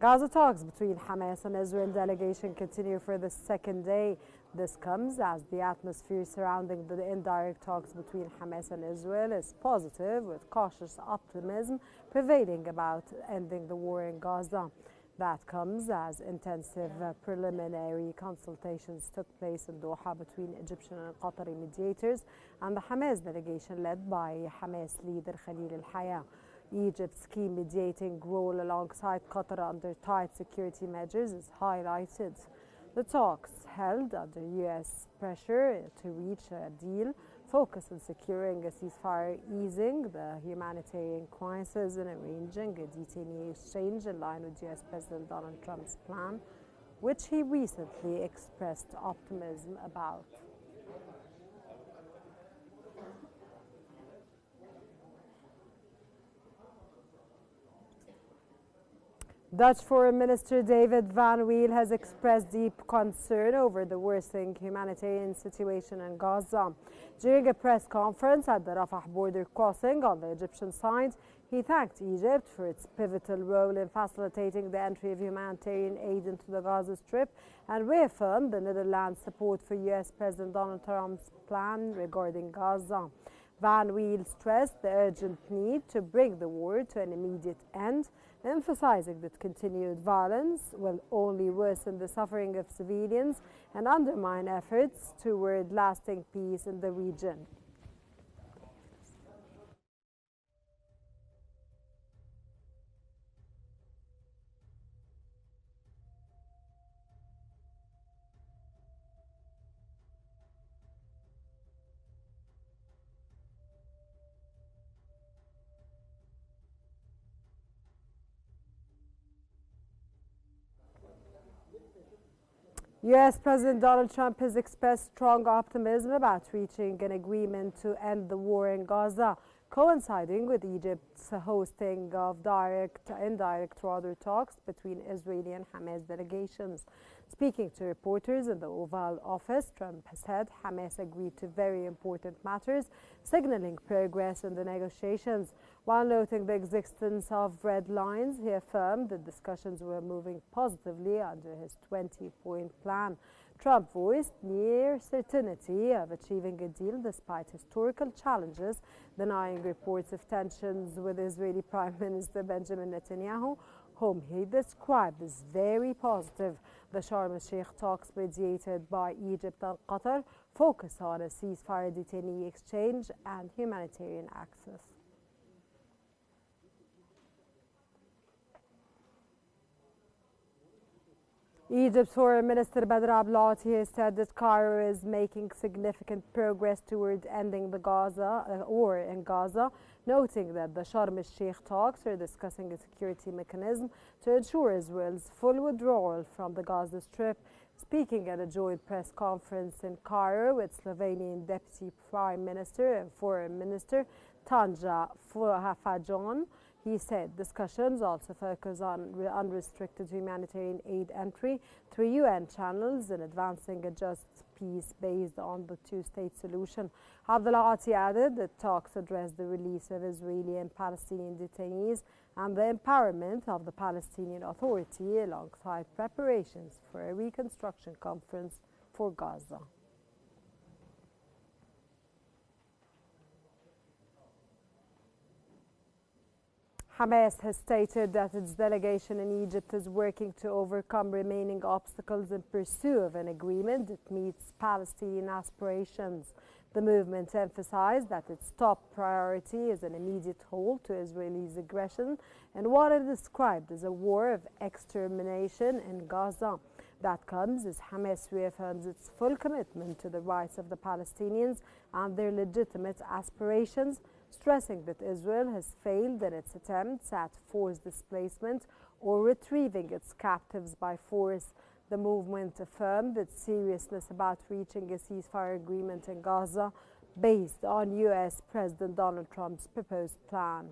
Gaza talks between Hamas and Israel delegation continue for the second day. This comes as the atmosphere surrounding the indirect talks between Hamas and Israel is positive, with cautious optimism prevailing about ending the war in Gaza. That comes as intensive preliminary consultations took place in Doha between Egyptian and Qatari mediators and the Hamas delegation led by Hamas leader Khalil al-Hayya. Egypt's key mediating role alongside Qatar under tight security measures is highlighted. The talks, held under U.S. pressure to reach a deal, focus on securing a ceasefire, easing the humanitarian crisis, and arranging a detainee exchange in line with U.S. President Donald Trump's plan, which he recently expressed optimism about. Dutch Foreign Minister David Van Wiel has expressed deep concern over the worsening humanitarian situation in Gaza. During a press conference at the Rafah border crossing on the Egyptian side, he thanked Egypt for its pivotal role in facilitating the entry of humanitarian aid into the Gaza Strip and reaffirmed the Netherlands' support for U.S. President Donald Trump's plan regarding Gaza. Van Wiel stressed the urgent need to bring the war to an immediate end, emphasizing that continued violence will only worsen the suffering of civilians and undermine efforts toward lasting peace in the region. U.S. President Donald Trump has expressed strong optimism about reaching an agreement to end the war in Gaza, coinciding with Egypt's hosting of indirect talks between Israeli and Hamas delegations. Speaking to reporters in the Oval Office, Trump said Hamas agreed to very important matters, signaling progress in the negotiations. While noting the existence of red lines, he affirmed that discussions were moving positively under his 20-point plan. Trump voiced near certainty of achieving a deal despite historical challenges, denying reports of tensions with Israeli Prime Minister Benjamin Netanyahu, whom he described as very positive. The Sharm el-Sheikh talks mediated by Egypt and Qatar focus on a ceasefire, detainee exchange, and humanitarian access. Egypt's Foreign Minister Badr Abdulati has said that Cairo is making significant progress toward ending the war in Gaza, noting that the Sharm el-Sheikh talks are discussing a security mechanism to ensure Israel's full withdrawal from the Gaza Strip. Speaking at a joint press conference in Cairo with Slovenian Deputy Prime Minister and Foreign Minister Tanja Fajon, he said discussions also focus on unrestricted humanitarian aid entry through UN channels and advancing a just peace based on the two-state solution. Abdulati added that talks address the release of Israeli and Palestinian detainees and the empowerment of the Palestinian Authority alongside preparations for a reconstruction conference for Gaza. Hamas has stated that its delegation in Egypt is working to overcome remaining obstacles in pursuit of an agreement that meets Palestinian aspirations. The movement emphasized that its top priority is an immediate halt to Israel's aggression and what it described as a war of extermination in Gaza. That comes as Hamas reaffirms its full commitment to the rights of the Palestinians and their legitimate aspirations, stressing that Israel has failed in its attempts at forced displacement or retrieving its captives by force. The movement affirmed its seriousness about reaching a ceasefire agreement in Gaza based on U.S. President Donald Trump's proposed plan.